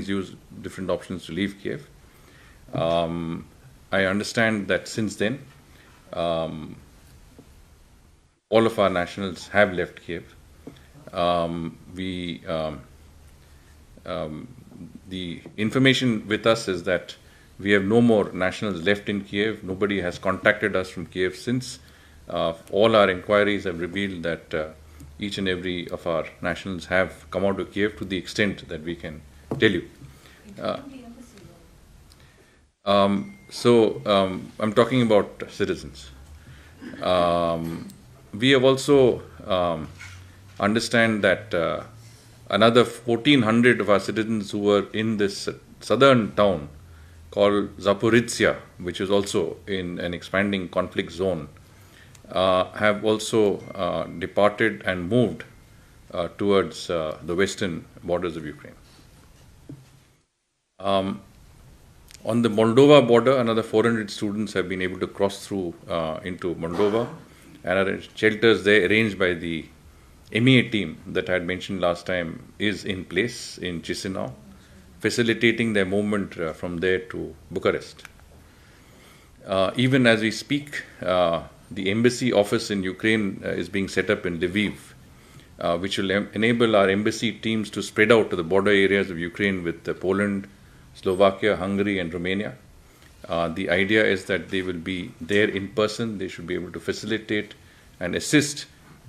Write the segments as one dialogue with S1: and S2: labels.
S1: use different options to leave Kiev. I understand that since then, all of our nationals have left Kiev. The information with us is that we have no more nationals left in Kiev. Nobody has contacted us from Kiev since. All our inquiries have revealed that each and every of our nationals have come out of Kiev to the extent that we can tell you. I'm talking about citizens. We have also understand that another 1,400 of our citizens who were in this southern town called Zaporizhia, which is also in an expanding conflict zone, have also departed and moved towards the western borders of Ukraine. On the Moldova border, another 400 students have been able to cross through into Moldova and are in shelters there arranged by the MEA team that I had mentioned last time is in place in Chisinau, facilitating their movement from there to Bucharest. Even as we speak, the embassy office in Ukraine is being set up in Lviv, which will enable our embassy teams to spread out to the border areas of Ukraine with Poland, Slovakia, Hungary, and Romania. The idea is that they will be there in person. They should be able to facilitate and assist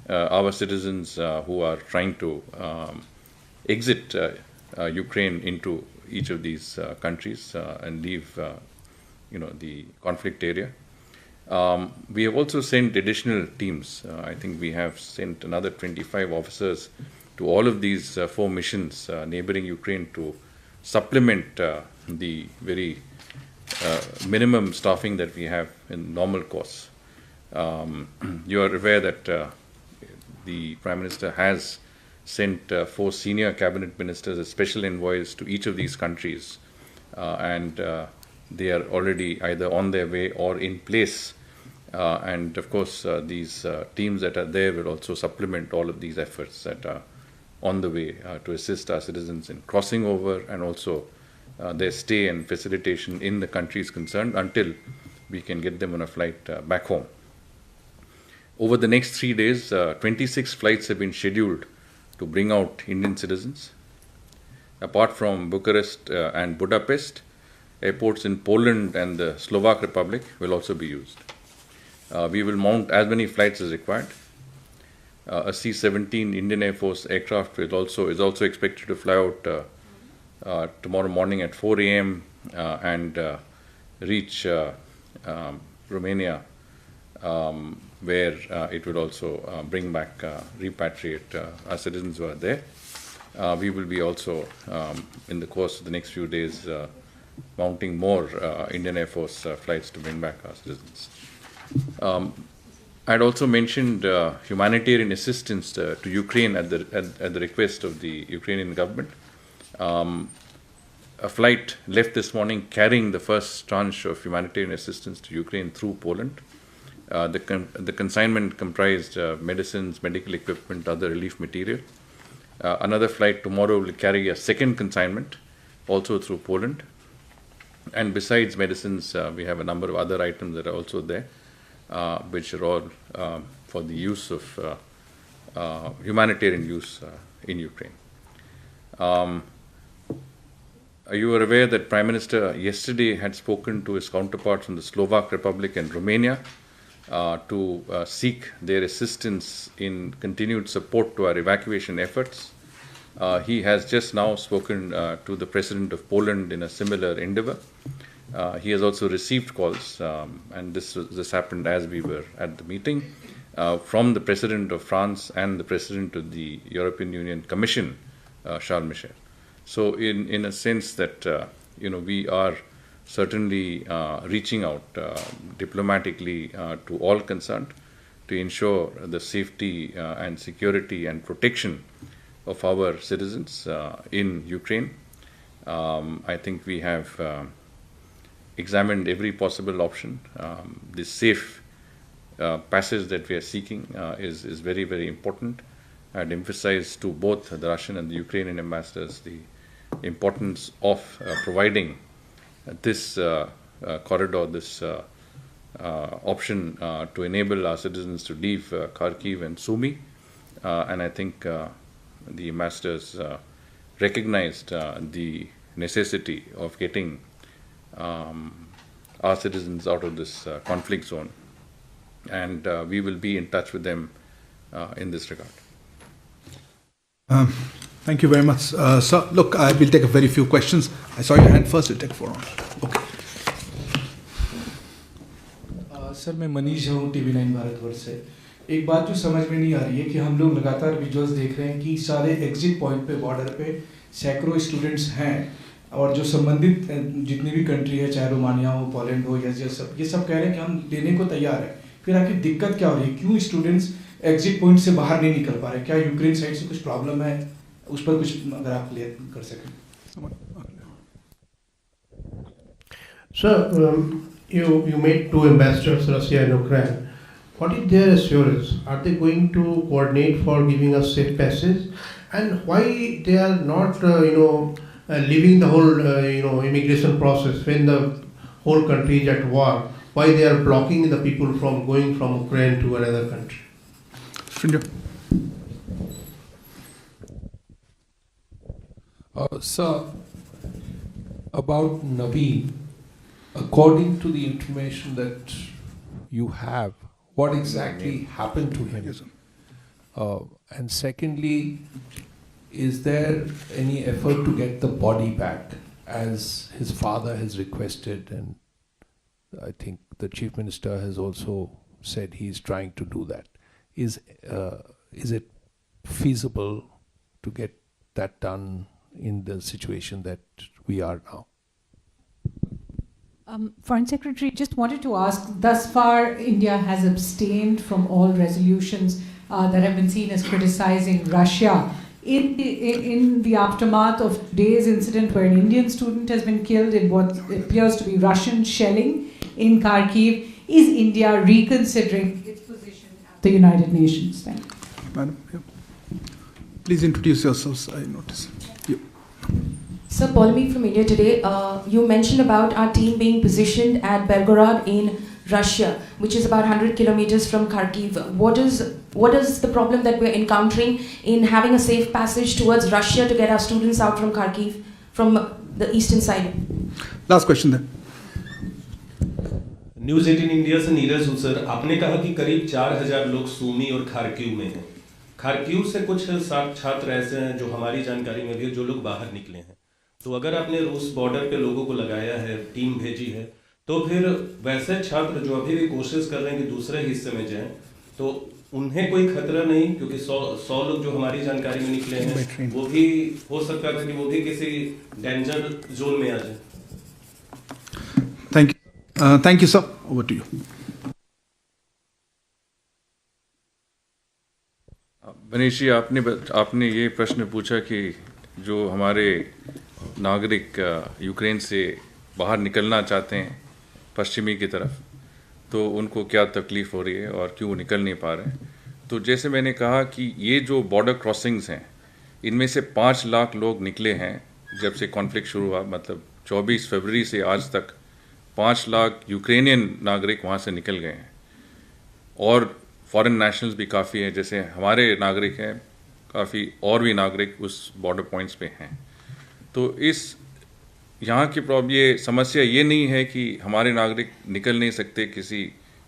S1: our citizens who are trying to exit Ukraine into each of these countries and leave, the conflict area. We have also sent additional teams. I think we have sent another 25 officers to all of these 4 missions neighboring Ukraine to supplement the very minimum staffing that we have in normal course. You are aware that the Prime Minister has sent 4 senior cabinet ministers as special envoys to each of these countries, and they are already either on their way or in place. And of course, these teams that are there will also supplement all of these efforts that are on the way to assist our citizens in crossing over and also their stay and facilitation in the countries concerned until we can get them on a flight back home. Over the next 3 days, 26 flights have been scheduled to bring out Indian citizens. Apart from Bucharest and Budapest, airports in Poland and the Slovak Republic will also be used. We will mount as many flights as required. A C-17 Indian Air Force aircraft is also expected to fly out tomorrow morning at 4 a.m. and reach Romania, where it will also bring back, repatriate our citizens who are there. We will be also, in the course of the next few days, mounting more Indian Air Force flights to bring back our citizens. I had also mentioned humanitarian assistance to Ukraine at the request of the Ukrainian government. A flight left this morning carrying the first tranche of humanitarian assistance to Ukraine through Poland. The consignment comprised medicines, medical equipment, other relief material. Another flight tomorrow will carry a second consignment, also through Poland. And besides medicines, we have a number of other items that are also there, which are all for the use of humanitarian use in Ukraine. You are aware that Prime Minister yesterday had spoken to his counterparts from the Slovak Republic and Romania to seek their assistance in continued support to our evacuation efforts. He has just now spoken to the President of Poland in a similar endeavor. He has also received calls, and this happened as we were at the meeting, from the President of France and the President of the European Union Commission, Charles Michel. So in a sense that, we are certainly reaching out diplomatically to all concerned to ensure the safety and security and protection of our citizens in Ukraine. I think we have examined every possible option. The safe passage that we are seeking is very, very important. I had emphasized to both the Russian and the Ukrainian ambassadors the importance of providing this corridor, this option to enable our citizens to leave Kharkiv and Sumy. And I think the ambassadors recognized the necessity of getting our citizens out of this conflict zone. And we will be in touch with them in this regard.
S2: Thank you very much. Sir, look, I will take a very few questions. I saw your hand first, we'll take 4 rounds. Okay.
S3: Sir मैं मनीष हूँ TV9 Bharatvarsh से। एक बात जो समझ में नहीं आ रही है कि हम लोग लगातार विजुअल्स देख रहे हैं कि सारे एग्जिट पॉइंट पे बॉर्डर पे सैकड़ों स्टूडेंट्स हैं और जो संबंधित जितनी भी कंट्री है, चाहे रोमानिया हो, पोलैंड हो, ये सब कह रहे हैं कि हम देने को तैयार है। फिर आखिर दिक्कत क्या हो रही है? क्यों स्टूडेंट्स एग्जिट पॉइंट से बाहर नहीं निकल पा रहे? क्या यूक्रेन साइड से कुछ प्रॉब्लम है? उस पर कुछ अगर आप क्लियर कर सकें।
S4: Sir, you made 2 ambassadors, Russia and Ukraine. What is their assurance? Are they going to coordinate for giving us safe passage? And why they are not, leaving the whole, immigration process when the whole country is at war? Why they are blocking the people from going from Ukraine to another country?
S2: Srinjo.
S5: Sir, about Naveen, according to the information that you have, what exactly happened to him?
S2: Yes, sir.
S5: And secondly, is there any effort to get the body back as his father has requested, and I think the Chief Minister has also said he is trying to do that. Is it feasible to get that done in the situation that we are now?
S6: Foreign Secretary, just wanted to ask, thus far India has abstained from all resolutions that have been seen as criticizing Russia. In the aftermath of today's incident where an Indian student has been killed in what appears to be Russian shelling in Kharkiv, is India reconsidering its position at the United Nations? Thank you.
S2: Madam, yeah. Please introduce yourselves, I notice. Yeah.
S7: Sir, Paulmi from India Today. You mentioned about our team being positioned at Belgorod in Russia, which is about 100 kilometers from Kharkiv. What is the problem that we're encountering in having a safe passage towards Russia to get our students out from Kharkiv, from the eastern side?
S2: Last question then.
S8: News 18 India से नीरज हूँ sir. आपने कहा कि करीब 4000 लोग सूमी और खारकीव में हैं। खारकीव से कुछ छात्र ऐसे हैं जो हमारी जानकारी में भी जो लोग बाहर निकले हैं। तो अगर आपने रूस बॉर्डर पे लोगों को लगाया है, टीम भेजी है, तो फिर वैसे छात्र जो अभी भी कोशिश कर रहे हैं कि दूसरे हिस्से में जाएं, तो उन्हें कोई खतरा नहीं, क्योंकि 100 लोग जो हमारी जानकारी में निकले हैं वो भी हो सकता है कि वो भी किसी डेंजर जोन में आ जाए।
S2: Thank you, sir. Over to you.
S1: Manish ji, आपने ये प्रश्न पूछा कि जो हमारे नागरिक यूक्रेन से बाहर निकलना चाहते हैं पश्चिमी की तरफ, तो उनको क्या तकलीफ़ हो रही है और क्यों निकल नहीं पा रहे हैं। तो जैसे मैंने कहा कि ये जो बॉर्डर क्रॉसिंग्स हैं, इनमें से 5 लाख लोग निकले हैं जब से कॉन्फ्लिक्ट शुरू हुआ, मतलब 24 फरवरी से आज तक 5 लाख यूक्रेनियन नागरिक वहाँ से निकल गए हैं। और फॉरेन नेशनल्स भी काफ़ी हैं, जैसे हमारे नागरिक हैं, काफ़ी और भी नागरिक उस बॉर्डर पॉइंट्स पे हैं। तो यहाँ की ये समस्या ये नहीं है कि हमारे नागरिक निकल नहीं सकते किसी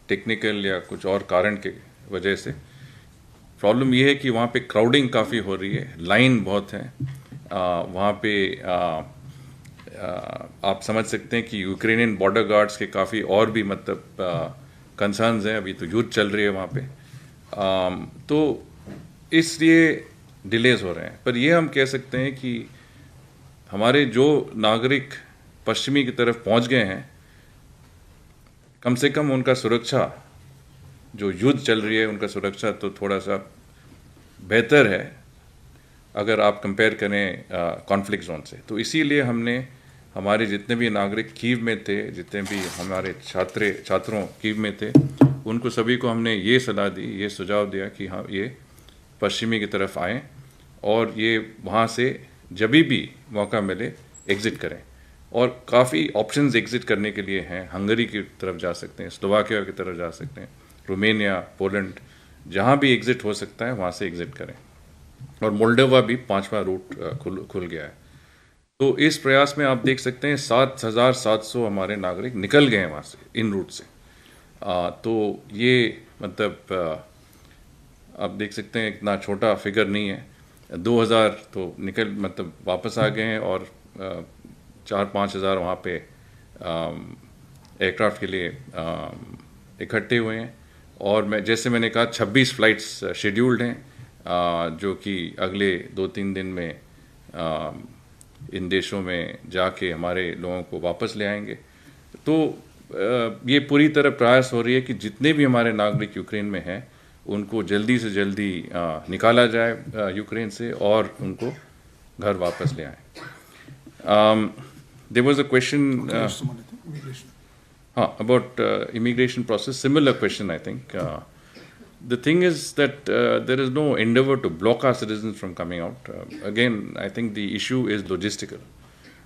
S1: टेक्निकल या कुछ और कारण के वजह से। प्रॉब्लम ये है कि वहाँ पे क्राउडिंग काफ़ी हो रही है, लाइन बहुत है वहाँ पे। आप समझ सकते हैं कि यूक्रेनियन बॉर्डर गार्ड्स के काफ़ी और भी मतलब कंसर्न्स हैं। अभी तो युद्ध चल रही है वहाँ पे, तो इसलिए डिलेज हो रहे हैं। पर ये हम कह सकते हैं कि हमारे जो नागरिक पश्चिमी की तरफ पहुँच गए हैं, कम से कम उनका सुरक्षा, जो युद्ध चल रही है उनका सुरक्षा तो थोड़ा सा बेहतर है अगर आप कंपेयर करें कॉन्फ्लिक्ट जोन से। तो इसीलिए हमने हमारे जितने भी नागरिक कीव में थे, जितने भी हमारे छात्रों कीव में थे, उनको सभी को हमने ये सलाह दी, ये सुझाव दिया कि हाँ, ये पश्चिमी की तरफ आएँ और ये वहाँ से जब भी मौका मिले एग्ज़िट करें। और काफ़ी ऑप्शंस एग्ज़िट करने के लिए हैं। हंगरी की तरफ जा सकते हैं, स्लोवाकिया की तरफ जा सकते हैं, रोमेनिया, पोलैंड, जहाँ भी एग्ज़िट हो सकता है वहाँ से एग्ज़िट करें। और मोल्डोवा भी 5वां रूट खुल गया है। तो इस प्रयास में आप देख सकते हैं 7,700 हमारे नागरिक निकल गए हैं वहाँ से, इन रूट से। तो ये मतलब आप देख सकते हैं इतना छोटा फिगर नहीं है। 2,000 तो निकल मतलब वापस आ गए हैं और 4-5 हज़ार वहाँ पे एयरक्राफ्ट के लिए इकट्ठे हुए हैं। और जैसे मैंने कहा 26 फ्लाइट्स शेड्यूल्ड हैं जो कि अगले 2-3 दिन में इन देशों में जाके हमारे लोगों को वापस ले आएंगे। तो ये पूरी तरह प्रयास हो रही है कि जितने भी हमारे नागरिक यूक्रेन में हैं उनको जल्दी से जल्दी निकाला जाए यूक्रेन से और उनको घर वापस ले आए। There was a question about immigration process. Similar question, I think. The thing is that there is no endeavor to block our citizens from coming out. Again, I think the issue is logistical.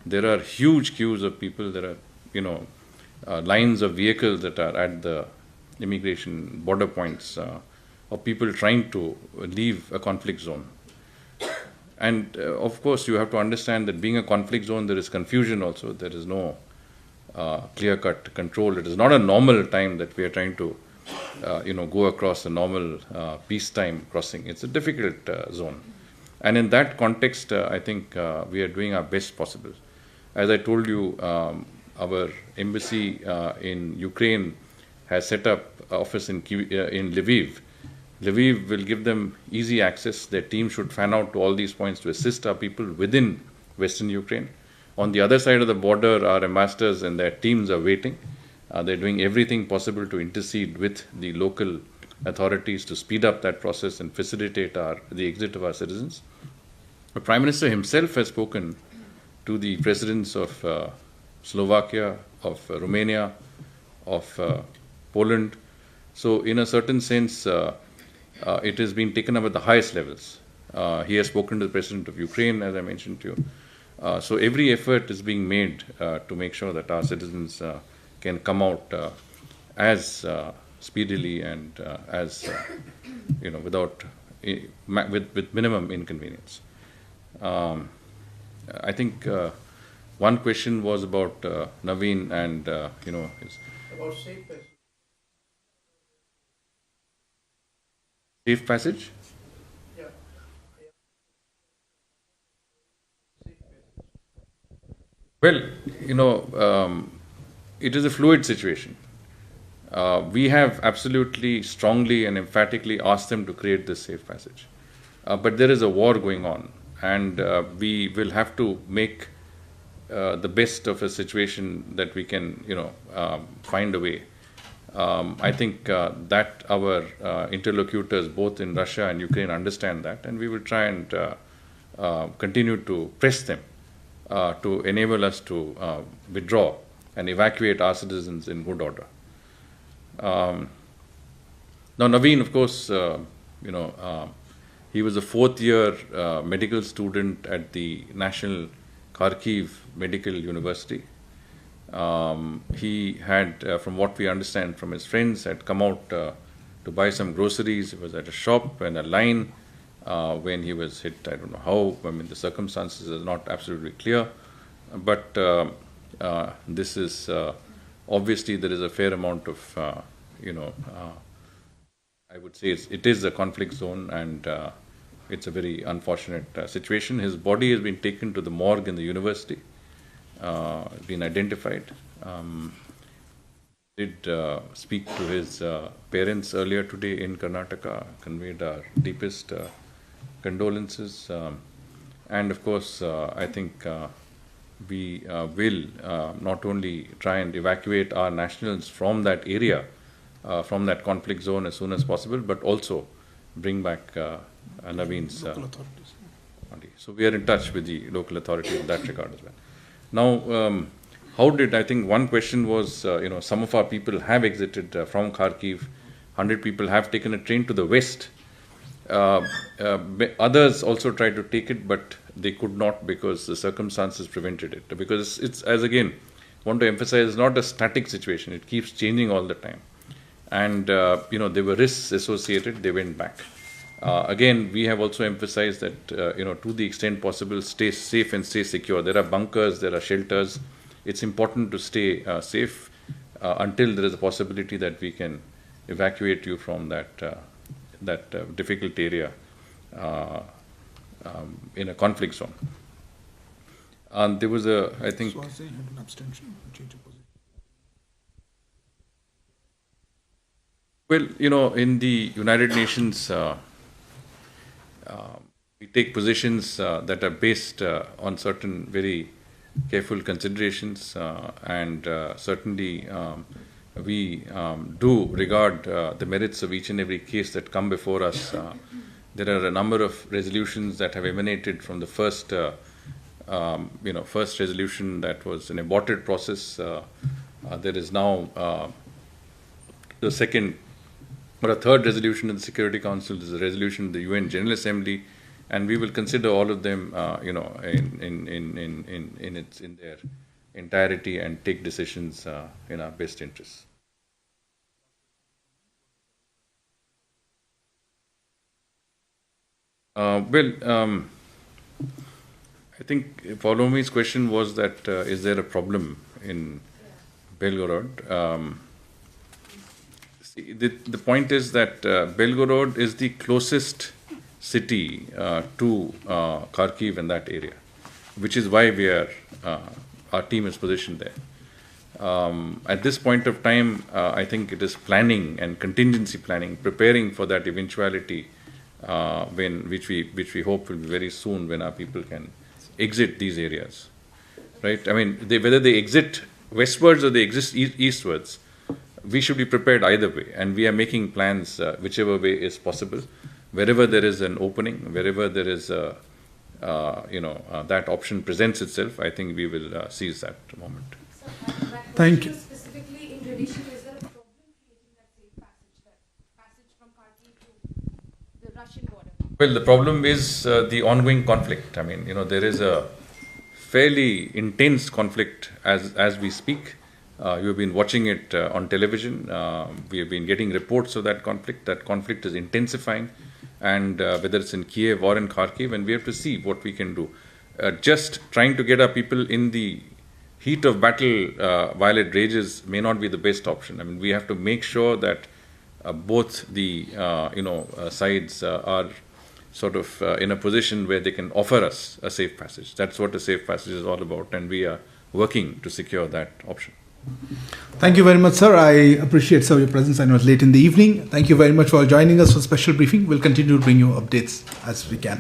S1: There are huge queues of people. There are, lines of vehicles that are at the immigration border points of people trying to leave a conflict zone. And of course, you have to understand that being a conflict zone, there is confusion also. There is no clear-cut control. It is not a normal time that we are trying to, go across a normal peacetime crossing. It's a difficult zone. And in that context, I think we are doing our best possible. As I told you, our embassy in Ukraine has set up office in Lviv. Lviv will give them easy access. Their team should fan out to all these points to assist our people within Western Ukraine. On the other side of the border, our ambassadors and their teams are waiting. They're doing everything possible to intercede with the local authorities to speed up that process and facilitate the exit of our citizens. The Prime Minister himself has spoken to the presidents of Slovakia, of Romania, of Poland. So in a certain sense, it has been taken up at the highest levels. He has spoken to the President of Ukraine, as I mentioned to you. So every effort is being made to make sure that our citizens can come out as speedily and as without with minimum inconvenience. I think one question was about Naveen and his
S4: About safe passage.
S1: safe passage.
S4: Yeah.
S1: Well, it is a fluid situation. We have absolutely strongly and emphatically asked them to create this safe passage. But there is a war going on, and we will have to make the best of a situation that we can, find a way. I think that our interlocutors, both in Russia and Ukraine, understand that, and we will try and continue to press them to enable us to withdraw and evacuate our citizens in good order. Now, Naveen, of course, he was a fourth-year medical student at the National Kharkiv Medical University. He had, from what we understand from his friends, had come out to buy some groceries. He was at a shop and a line when he was hit. I don't know how. I mean, the circumstances are not absolutely clear. But this is obviously there is a fair amount of, I would say it is a conflict zone, and it's a very unfortunate situation. His body has been taken to the morgue in the university. Been identified. Did speak to his parents earlier today in Karnataka, conveyed our deepest condolences, and of course I think we will not only try and evacuate our nationals from that area, from that conflict zone as soon as possible, but also bring back Naveen's local authorities. So we are in touch with the local authorities in that regard as well. Now, how did, I think one question was, some of our people have exited from Kharkiv, 100 people have taken a train to the west. Others also tried to take it, but they could not because the circumstances prevented it. Because it's as again, want to emphasize, it's not a static situation. It keeps changing all the time. And, there were risks associated, they went back. Again, we have also emphasized that, to the extent possible, stay safe and stay secure. There are bunkers, there are shelters. It's important to stay safe until there is a possibility that we can evacuate you from that difficult area in a conflict zone. And there was I think... Well, in the United Nations, we take positions that are based on certain very careful considerations, and certainly we do regard the merits of each and every case that come before us. There are a number of resolutions that have emanated from the first resolution that was an aborted process. There is now the second or a third resolution in the Security Council. There's a resolution in the UN General Assembly, and we will consider all of them, in their entirety and take decisions in our best interests. I think Paulomi's question was that is there a problem in Belgorod? The point is that Belgorod is the closest city to Kharkiv in that area, which is why our team is positioned there. At this point of time, I think it is planning and contingency planning, preparing for that eventuality, which we hope will be very soon, when our people can exit these areas, right? I mean, whether they exit westwards or they exit eastwards, we should be prepared either way, and we are making plans whichever way is possible. Wherever there is an opening, wherever there is that option presents itself, I think we will seize that moment.
S2: Thank you.
S7: Specifically in relation, is there a problem creating that safe passage from Kharkiv to the Russian border?
S1: Well, the problem is the ongoing conflict. I mean, there is a fairly intense conflict as we speak. You've been watching it on television. We have been getting reports of that conflict. That conflict is intensifying, and whether it's in Kiev or in Kharkiv, and we have to see what we can do. Just trying to get our people in the heat of battle while it rages may not be the best option. I mean, we have to make sure that both the sides are sort of in a position where they can offer us a safe passage. That's what a safe passage is all about, and we are working to secure that option.
S2: Thank you very much, sir. I appreciate, sir, your presence. I know it's late in the evening. Thank you very much for joining us for special briefing. We'll continue to bring you updates as we can.